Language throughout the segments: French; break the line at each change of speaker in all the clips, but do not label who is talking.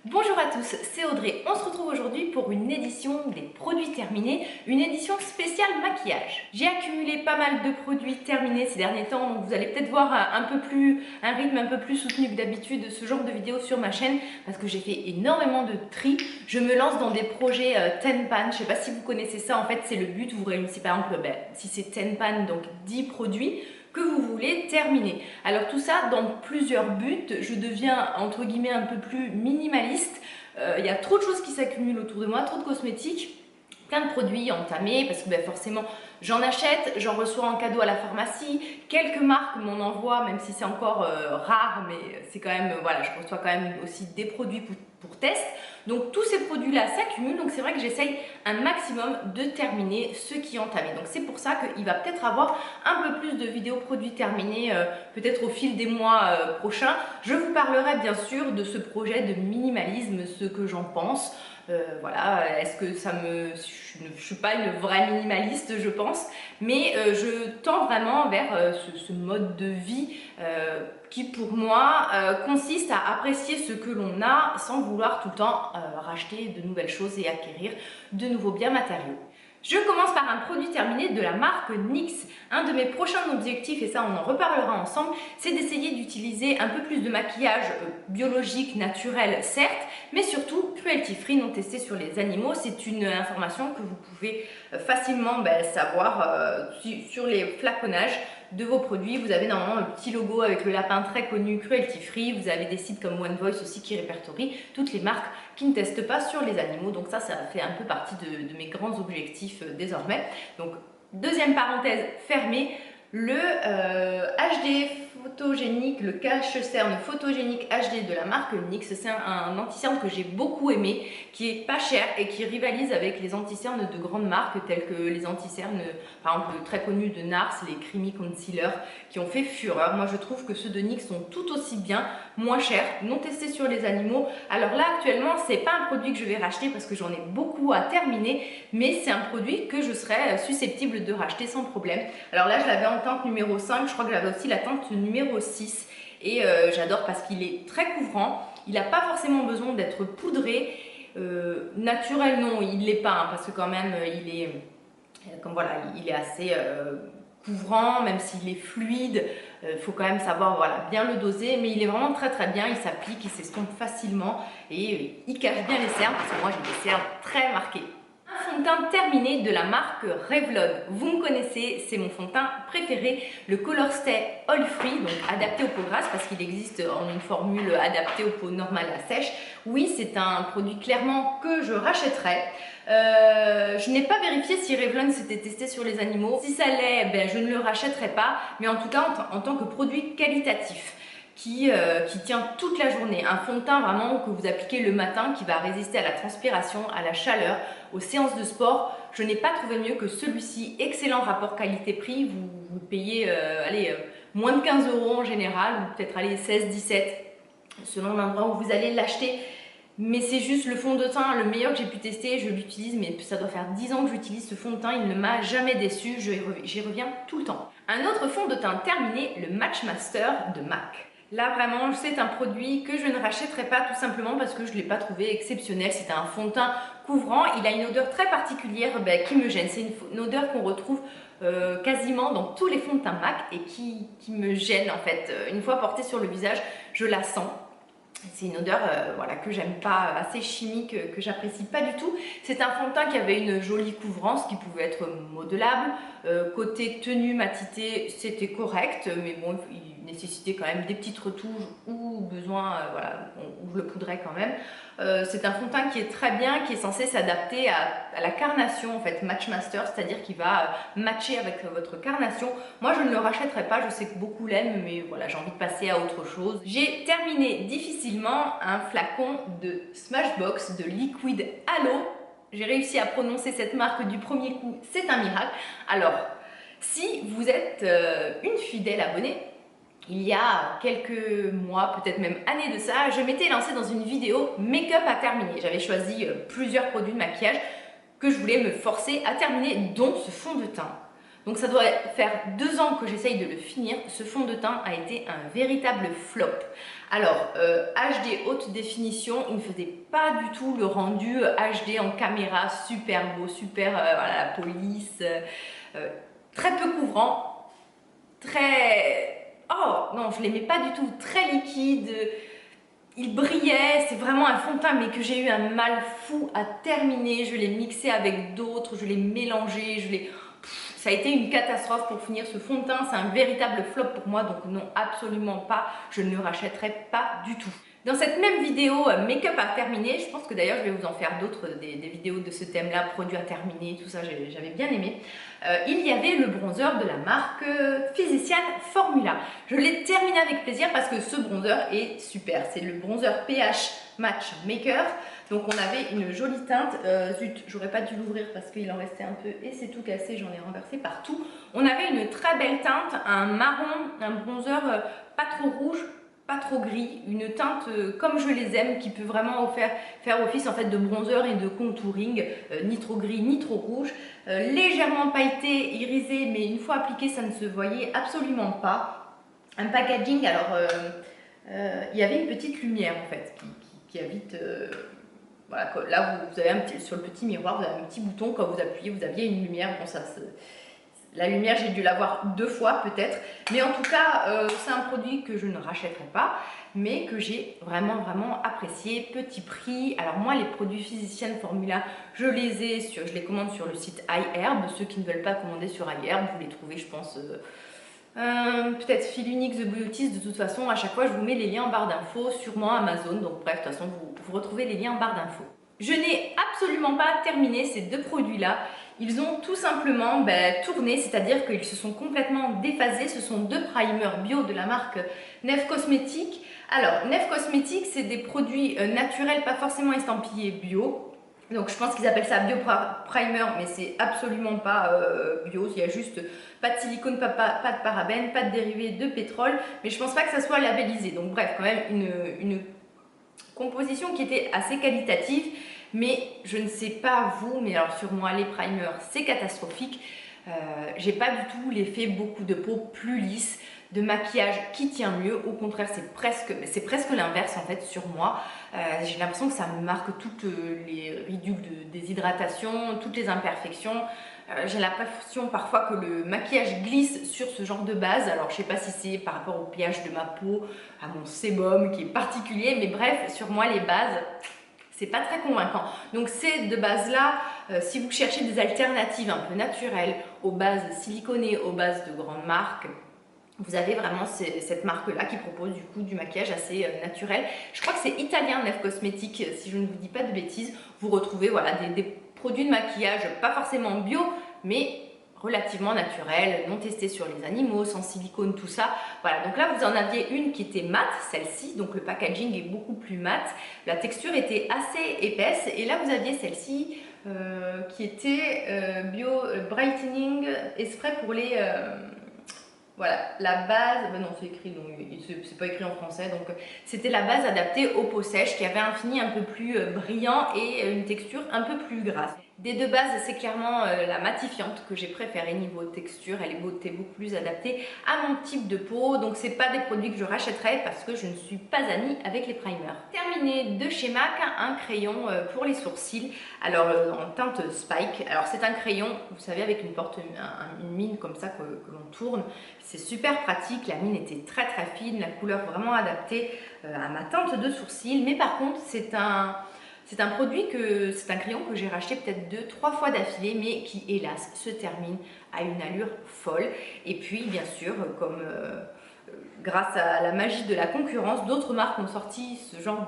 Bonjour à tous, c'est Audrey. On se retrouve aujourd'hui pour une édition des produits terminés, une édition spéciale maquillage. J'ai accumulé pas mal de produits terminés ces derniers temps, donc vous allez peut-être voir un rythme un peu plus soutenu que d'habitude ce genre de vidéos sur ma chaîne parce que j'ai fait énormément de tri. Je me lance dans des projets 10 pan, je sais pas si vous connaissez ça, en fait c'est le but, vous réunissez par exemple, si c'est 10 pan, donc 10 produits, que vous voulez terminer. Alors tout ça dans plusieurs buts, je deviens entre guillemets un peu plus minimaliste. Il y a trop de choses qui s'accumulent autour de moi, trop de cosmétiques, plein de produits entamés parce que forcément j'en achète, j'en reçois en cadeau à la pharmacie, quelques marques m'en envoient même si c'est encore rare, mais c'est quand même, voilà, je reçois quand même aussi des produits pour test. Donc tous ces produits là s'accumulent, donc c'est vrai que j'essaye un maximum de terminer ce qui est entamé. Donc c'est pour ça qu'il va peut-être avoir un peu plus de vidéos produits terminés peut-être au fil des mois prochains. Je vous parlerai bien sûr de ce projet de minimalisme, ce que j'en pense. Voilà, est-ce que ça me... Je ne suis pas une vraie minimaliste, je pense, mais je tends vraiment vers ce mode de vie qui pour moi consiste à apprécier ce que l'on a sans vouloir tout le temps racheter de nouvelles choses et acquérir de nouveaux biens matériaux. Je commence par un produit terminé de la marque NYX. Un de mes prochains objectifs, et ça on en reparlera ensemble, c'est d'essayer d'utiliser un peu plus de maquillage biologique, naturel certes, mais surtout cruelty free, non testé sur les animaux. C'est une information que vous pouvez facilement savoir sur les flaconnages de vos produits. Vous avez normalement le petit logo avec le lapin très connu cruelty free. Vous avez des sites comme One Voice aussi qui répertorient toutes les marques qui ne testent pas sur les animaux. Donc ça fait un peu partie de mes grands objectifs désormais. Donc deuxième parenthèse fermée, le HD photogénique, le cache-cerne photogénique HD de la marque NYX. C'est un anti-cerne que j'ai beaucoup aimé, qui est pas cher et qui rivalise avec les anti-cernes de grandes marques telles que les anti-cernes par exemple très connus de NARS, les Creamy Concealer, qui ont fait fureur. Moi je trouve que ceux de NYX sont tout aussi bien, moins chers, non testés sur les animaux. Alors là actuellement c'est pas un produit que je vais racheter parce que j'en ai beaucoup à terminer, mais c'est un produit que je serais susceptible de racheter sans problème. Alors là je l'avais en teinte numéro 5, je crois que j'avais aussi la teinte numéro 6 et j'adore parce qu'il est très couvrant, il n'a pas forcément besoin d'être poudré, naturel non, il l'est pas hein, parce que quand même il est comme voilà, il est assez couvrant, même s'il est fluide, faut quand même savoir voilà, bien le doser, mais il est vraiment très très bien, il s'applique, il s'estompe facilement et il cache bien les cernes parce que moi j'ai des cernes très marquées. Un fond de teint terminé de la marque Revlon. Vous me connaissez, c'est mon fond de teint préféré, le Color Stay Oil Free, donc adapté aux peaux grasses parce qu'il existe en une formule adaptée aux peaux normales à sèche. Oui, c'est un produit clairement que je rachèterai. Je n'ai pas vérifié si Revlon s'était testé sur les animaux. Si ça l'est, je ne le rachèterai pas, mais en tout cas en tant que produit qualitatif. Qui tient toute la journée. Un fond de teint vraiment que vous appliquez le matin qui va résister à la transpiration, à la chaleur, aux séances de sport. Je n'ai pas trouvé mieux que celui-ci. Excellent rapport qualité-prix. Vous payez moins de 15 € en général, ou peut-être 16-17 selon l'endroit où vous allez l'acheter. Mais c'est juste le fond de teint, le meilleur que j'ai pu tester, je l'utilise, mais ça doit faire 10 ans que j'utilise ce fond de teint, il ne m'a jamais déçu, j'y reviens tout le temps. Un autre fond de teint terminé, le Match Master de MAC. Là vraiment, c'est un produit que je ne rachèterai pas tout simplement parce que je ne l'ai pas trouvé exceptionnel. C'est un fond de teint couvrant, il a une odeur très particulière qui me gêne. C'est une odeur qu'on retrouve quasiment dans tous les fonds de teint MAC et qui me gêne en fait. Une fois porté sur le visage, je la sens. C'est une odeur voilà, que j'aime pas, assez chimique, que j'apprécie pas du tout. C'est un fond de teint qui avait une jolie couvrance qui pouvait être modelable. Côté tenue, matité, c'était correct, mais bon, il nécessitait quand même des petites retouches ou besoin, voilà, où je le poudrais quand même. C'est un fond de teint qui est très bien, qui est censé s'adapter à la carnation en fait, Match Master, c'est-à-dire qu'il va matcher avec votre carnation. Moi je ne le rachèterai pas, je sais que beaucoup l'aiment, mais voilà, j'ai envie de passer à autre chose. J'ai terminé difficilement un flacon de Smashbox de Liquid Halo. J'ai réussi à prononcer cette marque du premier coup, c'est un miracle. Alors, si vous êtes une fidèle abonnée, il y a quelques mois, peut-être même années de ça, je m'étais lancée dans une vidéo make-up à terminer. J'avais choisi plusieurs produits de maquillage que je voulais me forcer à terminer, dont ce fond de teint. Donc ça doit faire 2 ans que j'essaye de le finir. Ce fond de teint a été un véritable flop. Alors, HD haute définition, il ne faisait pas du tout le rendu HD en caméra super beau, super voilà, la police, très peu couvrant, très... Oh non, je l'aimais pas du tout, très liquide, il brillait, c'est vraiment un fond de teint mais que j'ai eu un mal fou à terminer, je l'ai mixé avec d'autres, je l'ai mélangé, ça a été une catastrophe pour finir ce fond de teint, c'est un véritable flop pour moi, donc non, absolument pas, je ne le rachèterai pas du tout. Dans cette même vidéo make-up à terminer, je pense que d'ailleurs je vais vous en faire d'autres, des vidéos de ce thème-là, produits à terminer, tout ça, j'avais bien aimé. Il y avait le bronzer de la marque Physician Formula. Je l'ai terminé avec plaisir parce que ce bronzer est super, c'est le bronzer PH Match Maker. Donc on avait une jolie teinte, zut, j'aurais pas dû l'ouvrir parce qu'il en restait un peu et c'est tout cassé, j'en ai renversé partout. On avait une très belle teinte, un marron, un bronzer pas trop rouge, pas trop gris, une teinte comme je les aime qui peut vraiment faire office en fait de bronzer et de contouring, ni trop gris ni trop rouge, légèrement pailleté, irisé, mais une fois appliqué ça ne se voyait absolument pas. Un packaging, alors il y avait une petite lumière en fait qui invite... voilà, là vous avez sur le petit miroir, vous avez un petit bouton, quand vous appuyez, vous aviez une lumière. Bon, la lumière, j'ai dû l'avoir 2 fois peut-être, mais en tout cas, c'est un produit que je ne rachèterai pas, mais que j'ai vraiment apprécié. Petit prix. Alors moi, les produits Physician Formula, je les commande sur le site iHerb. Ceux qui ne veulent pas commander sur iHerb, vous les trouvez, je pense. Peut-être Philunix The Beauties, de toute façon à chaque fois je vous mets les liens en barre d'infos, sûrement Amazon, donc bref, de toute façon vous retrouvez les liens en barre d'infos. Je n'ai absolument pas terminé ces 2 produits là, ils ont tout simplement tourné, c'est-à-dire qu'ils se sont complètement déphasés. Ce sont 2 primers bio de la marque Nef Cosmetics. Alors Nef Cosmetics, c'est des produits naturels, pas forcément estampillés bio. Donc je pense qu'ils appellent ça bio primer, mais c'est absolument pas bio. Il y a juste pas de silicone, pas de parabènes, pas de dérivés de pétrole, mais je pense pas que ça soit labellisé. Donc bref, quand même une composition qui était assez qualitative, mais je ne sais pas vous, mais alors sur moi les primers c'est catastrophique. J'ai pas du tout l'effet beaucoup de peau plus lisse, de maquillage qui tient mieux. Au contraire, c'est presque l'inverse en fait sur moi. J'ai l'impression que ça me marque toutes les ridules de déshydratation, toutes les imperfections. J'ai l'impression parfois que le maquillage glisse sur ce genre de base. Alors je sais pas si c'est par rapport au pH de ma peau, à mon sébum qui est particulier, mais bref, sur moi les bases, c'est pas très convaincant. Donc ces 2 bases là, si vous cherchez des alternatives un peu naturelles aux bases siliconées, aux bases de grandes marques, vous avez vraiment cette marque là qui propose du coup du maquillage assez naturel. Je crois que c'est italien, Nef Cosmetics, si je ne vous dis pas de bêtises. Vous retrouvez voilà des produits de maquillage pas forcément bio, mais relativement naturels, non testés sur les animaux, sans silicone, tout ça. Voilà, donc là vous en aviez une qui était mate, celle-ci, donc le packaging est beaucoup plus mat. La texture était assez épaisse, et là vous aviez celle-ci qui était bio brightening exprès pour les... Voilà, la base, ben non c'est écrit, c'est pas écrit en français, donc c'était la base adaptée aux peaux sèches qui avait un fini un peu plus brillant et une texture un peu plus grasse. Des 2 bases, c'est clairement la matifiante que j'ai préférée niveau texture, elle est beaucoup plus adaptée à mon type de peau, donc c'est pas des produits que je rachèterai parce que je ne suis pas amie avec les primers. Terminé de chez MAC, un crayon pour les sourcils, alors en teinte Spike. Alors c'est un crayon, vous savez, avec une mine comme ça que l'on tourne. C'est super pratique, la mine était très fine, la couleur vraiment adaptée à ma teinte de sourcils, mais par contre c'est un crayon que j'ai racheté peut-être 2-3 fois d'affilée, mais qui hélas se termine à une allure folle. Et puis bien sûr, comme grâce à la magie de la concurrence, d'autres marques ont sorti ce genre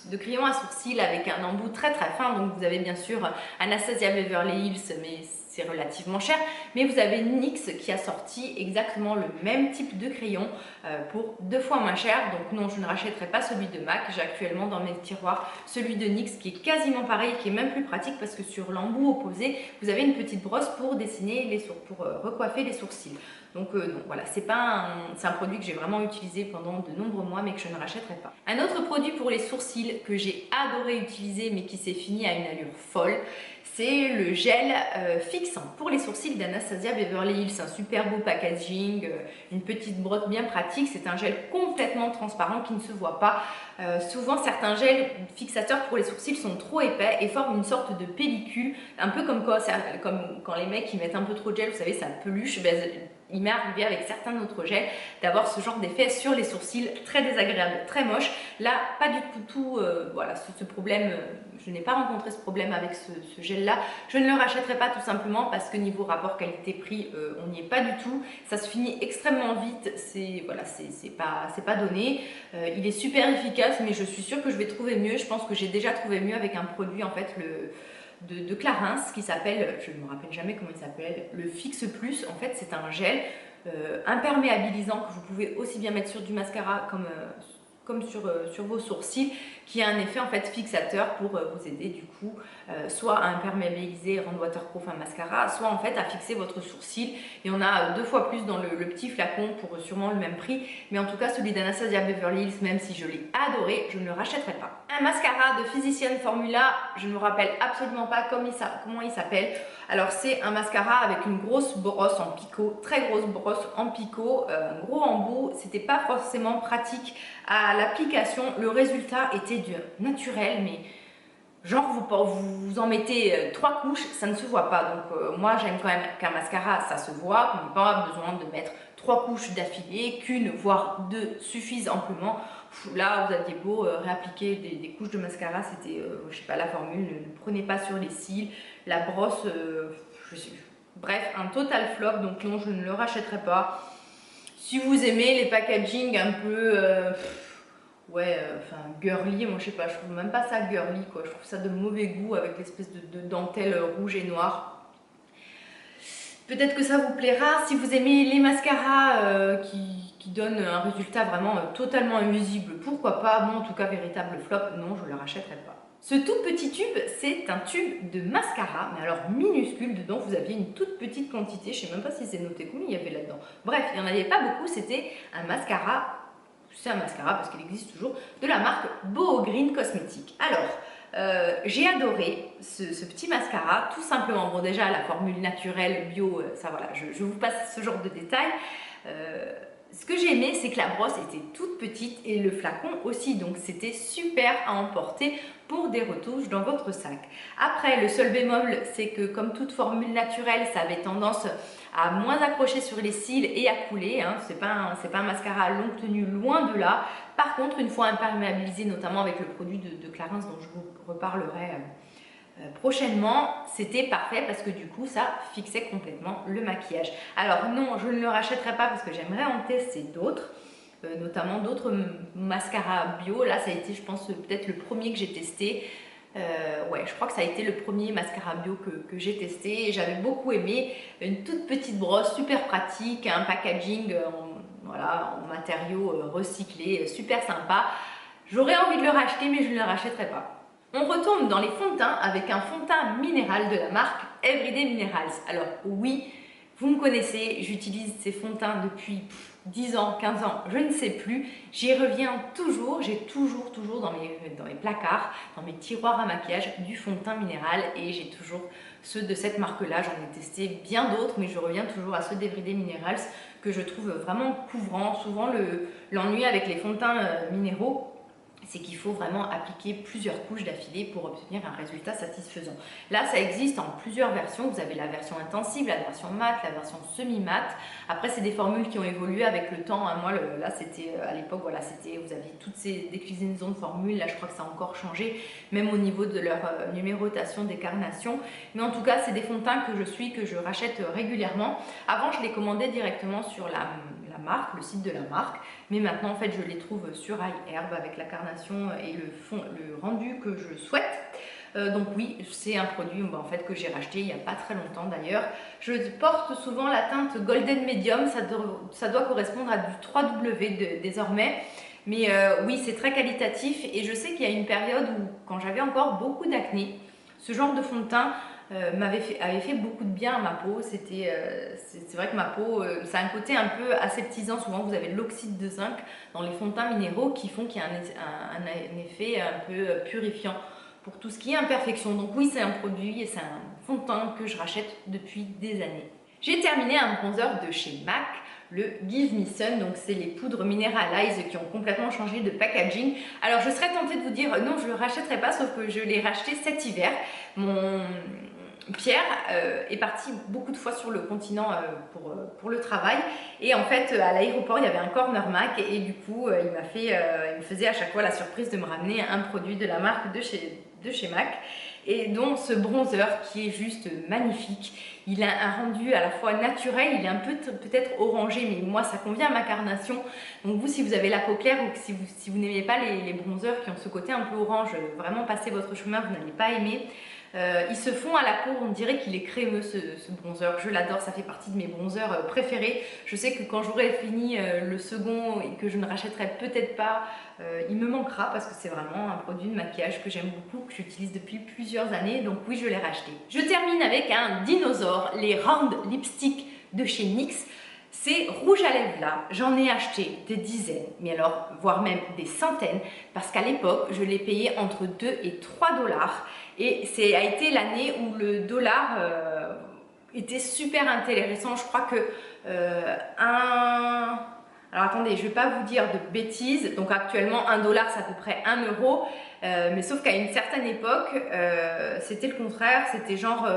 de crayon à sourcils avec un embout très fin. Donc vous avez bien sûr Anastasia Beverly Hills, mais c'est relativement cher, mais vous avez NYX qui a sorti exactement le même type de crayon pour 2 fois moins cher. Donc non, je ne rachèterai pas celui de MAC. J'ai actuellement dans mes tiroirs celui de NYX qui est quasiment pareil, qui est même plus pratique parce que sur l'embout opposé, vous avez une petite brosse pour dessiner pour recoiffer les sourcils. Donc voilà, c'est un produit que j'ai vraiment utilisé pendant de nombreux mois, mais que je ne rachèterai pas. Un autre produit pour les sourcils que j'ai adoré utiliser, mais qui s'est fini à une allure folle, c'est le gel Fix fixe pour les sourcils d'Anastasia Beverly Hills, un super beau packaging, une petite brosse bien pratique. C'est un gel complètement transparent qui ne se voit pas. Souvent certains gels fixateurs pour les sourcils sont trop épais et forment une sorte de pellicule, un peu comme quand les mecs ils mettent un peu trop de gel, vous savez, ça peluche. Il m'est arrivé avec certains autres gels d'avoir ce genre d'effet sur les sourcils, très désagréable, très moche. Là, pas du tout, voilà, ce problème, je n'ai pas rencontré ce problème avec ce gel-là. Je ne le rachèterai pas tout simplement parce que niveau rapport qualité-prix, on n'y est pas du tout. Ça se finit extrêmement vite, voilà, c'est pas donné. Il est super efficace, mais je suis sûre que je vais trouver mieux. Je pense que j'ai déjà trouvé mieux avec un produit, en fait, de Clarins qui s'appelle, je ne me rappelle jamais comment il s'appelle, le Fixe Plus. En fait, c'est un gel imperméabilisant que vous pouvez aussi bien mettre sur du mascara comme sur vos sourcils, qui a un effet en fait fixateur pour vous aider du coup soit à imperméabiliser, rendre waterproof un mascara, soit en fait à fixer votre sourcil. Et on a 2 fois plus dans le petit flacon pour sûrement le même prix, mais en tout cas celui d'Anastasia Beverly Hills, même si je l'ai adoré, je ne le rachèterai pas. Un mascara de Physician Formula, je ne me rappelle absolument pas comment il s'appelle. Alors c'est un mascara avec une grosse brosse en picot, très grosse brosse en picot, un gros embout. C'était pas forcément pratique à l'application. Le résultat était du naturel, mais genre vous en mettez 3 couches, ça ne se voit pas. Donc moi j'aime quand même qu'un mascara ça se voit, qu'on n'ait pas besoin de mettre 3 couches d'affilée, qu'une voire 2 suffisent amplement. Là vous aviez beau réappliquer des couches de mascara, c'était, je sais pas, la formule, ne prenez pas sur les cils, la brosse, bref, un total flop, donc non, je ne le rachèterai pas. Si vous aimez les packaging un peu, enfin girly, moi je sais pas, je trouve même pas ça girly quoi, je trouve ça de mauvais goût avec l'espèce de dentelle rouge et noire. Peut-être que ça vous plaira. Si vous aimez les mascaras qui donnent un résultat vraiment totalement invisible, pourquoi pas. Moi en tout cas, véritable flop, non, je ne le rachèterai pas. Ce tout petit tube, c'est un tube de mascara, mais alors minuscule. Dedans, vous aviez une toute petite quantité, je ne sais même pas si c'est noté combien il y avait là-dedans. Bref, il n'y en avait pas beaucoup, c'était un mascara, c'est un mascara parce qu'il existe toujours, de la marque Boho Green Cosmetics. Alors, j'ai adoré ce petit mascara, tout simplement. Bon, déjà, la formule naturelle, bio, ça voilà, je vous passe ce genre de détails. Ce que j'ai aimé, c'est que la brosse était toute petite et le flacon aussi, donc c'était super à emporter pour des retouches dans votre sac. Après, le seul bémol, c'est que comme toute formule naturelle, ça avait tendance à moins accrocher sur les cils et à couler. Hein. C'est pas un mascara à longue tenue, loin de là. Par contre, une fois imperméabilisé, notamment avec le produit de Clarins dont je vous reparlerai prochainement, c'était parfait parce que du coup ça fixait complètement le maquillage. Alors non, je ne le rachèterai pas parce que j'aimerais en tester d'autres, notamment d'autres mascaras bio. Là ça a été, je pense, peut-être le premier que j'ai testé. Ouais, je crois que ça a été le premier mascara bio que j'ai testé et j'avais beaucoup aimé. Une toute petite brosse, super pratique, un packaging voilà, en matériaux recyclés, super sympa. J'aurais envie de le racheter mais je ne le rachèterai pas. On retourne dans les fonds de teint avec un fond de teint minéral de la marque Everyday Minerals. Alors oui, vous me connaissez, j'utilise ces fonds de teint depuis 10 ans, 15 ans, je ne sais plus. J'y reviens toujours, j'ai toujours dans mes placards, dans mes tiroirs à maquillage, du fond de teint minéral et j'ai toujours ceux de cette marque-là. J'en ai testé bien d'autres, mais je reviens toujours à ceux d'Everyday Minerals que je trouve vraiment couvrants. Souvent, l'ennui avec les fonds de teint minéraux, c'est qu'il faut vraiment appliquer plusieurs couches d'affilée pour obtenir un résultat satisfaisant. Là, ça existe en plusieurs versions. Vous avez la version intensive, la version mat, la version semi-mat. Après, c'est des formules qui ont évolué avec le temps. Moi, là, c'était à l'époque, voilà, vous aviez toutes ces déclinaisons de formules. Là, je crois que ça a encore changé, même au niveau de leur numérotation des carnations. Mais en tout cas, c'est des fonds de teint que je rachète régulièrement. Avant, je les commandais directement sur la marque, le site de la marque, mais maintenant en fait je les trouve sur iHerb avec la carnation et le rendu que je souhaite. Donc oui, c'est un produit en fait que j'ai racheté il n'y a pas très longtemps d'ailleurs. Je porte souvent la teinte Golden Medium, ça doit correspondre à du 3W désormais. Mais oui, c'est très qualitatif et je sais qu'il y a une période où, quand j'avais encore beaucoup d'acné, ce genre de fond de teint avait fait beaucoup de bien à ma peau. C'est vrai que ma peau, ça a un côté un peu aseptisant. Souvent vous avez de l'oxyde de zinc dans les fonds de teint minéraux qui font qu'il y a un effet un peu purifiant pour tout ce qui est imperfection. Donc oui, c'est un produit et c'est un fond de teint que je rachète depuis des années. J'ai terminé un bronzer de chez MAC, le Give Me Sun, donc c'est les poudres Mineralize qui ont complètement changé de packaging. Alors je serais tentée de vous dire non, je ne le rachèterai pas, sauf que je l'ai racheté cet hiver. Mon Pierre est parti beaucoup de fois sur le continent pour le travail, et en fait à l'aéroport il y avait un corner MAC et du coup il me faisait à chaque fois la surprise de me ramener un produit de la marque de chez MAC, et dont ce bronzer qui est juste magnifique. Il a un rendu à la fois naturel, il est un peu peut-être orangé, mais moi ça convient à ma carnation. Donc vous, si vous avez la peau claire ou que si vous n'aimez pas les bronzers qui ont ce côté un peu orange, vraiment passez votre chemin, vous n'allez pas aimer. Ils se font à la peau, on dirait qu'il est crémeux ce bronzer, je l'adore, ça fait partie de mes bronzers préférés. Je sais que quand j'aurai fini le second et que je ne rachèterai peut-être pas, il me manquera parce que c'est vraiment un produit de maquillage que j'aime beaucoup, que j'utilise depuis plusieurs années, donc oui, je l'ai racheté. Je termine avec un dinosaure, les Round Lipstick de chez NYX. Ces rouges à lèvres là, j'en ai acheté des dizaines, mais alors voire même des centaines, parce qu'à l'époque je les payais entre 2 et 3 dollars, et c'est a été l'année où le dollar était super intéressant. Je crois que alors attendez, je ne vais pas vous dire de bêtises, donc actuellement 1 dollar c'est à peu près 1 euro, mais sauf qu'à une certaine époque c'était le contraire, c'était genre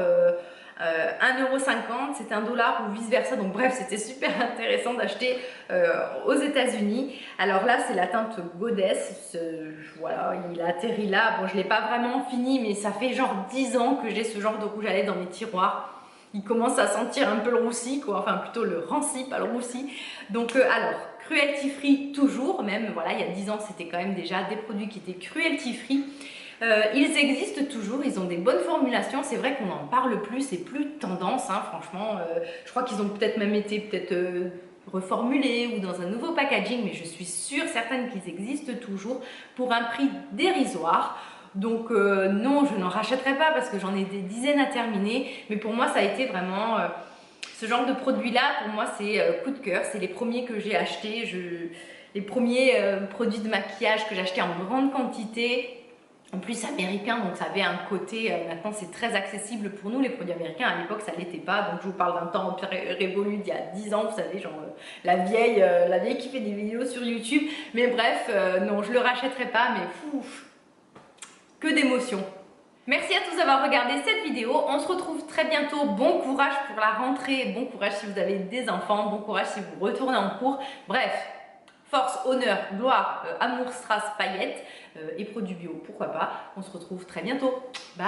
1,50 €, c'était 1 dollar ou vice versa. Donc bref, c'était super intéressant d'acheter aux États-Unis. Alors là, c'est la teinte Goddess. Voilà, il a atterri là. Bon, je ne l'ai pas vraiment fini, mais ça fait genre 10 ans que j'ai ce genre de rouge à lèvres dans mes tiroirs. Il commence à sentir un peu le roussi, quoi. Enfin, plutôt le ranci, pas le roussi. Donc alors, cruelty free toujours. Même, voilà, il y a 10 ans, c'était quand même déjà des produits qui étaient cruelty free. Ils existent toujours, ils ont des bonnes formulations, c'est vrai qu'on en parle plus, c'est plus tendance, hein, franchement. Je crois qu'ils ont peut-être même été reformulés ou dans un nouveau packaging, mais je suis sûre, certaine qu'ils existent toujours pour un prix dérisoire. Donc non, je n'en rachèterai pas parce que j'en ai des dizaines à terminer, mais pour moi ça a été vraiment... ce genre de produit-là, pour moi, c'est coup de cœur. C'est les premiers que j'ai achetés, les premiers produits de maquillage que j'ai achetés en grande quantité. En plus américain, donc ça avait un côté, maintenant c'est très accessible pour nous les produits américains, à l'époque ça l'était pas, donc je vous parle d'un temps révolu d'il y a 10 ans, vous savez, genre la vieille qui fait des vidéos sur YouTube, mais bref, non, je le rachèterai pas, mais fouf, que d'émotions. Merci à tous d'avoir regardé cette vidéo, on se retrouve très bientôt, bon courage pour la rentrée, bon courage si vous avez des enfants, bon courage si vous retournez en cours, bref. Force, honneur, gloire, amour, strass, paillettes et produits bio, pourquoi pas. On se retrouve très bientôt. Bye!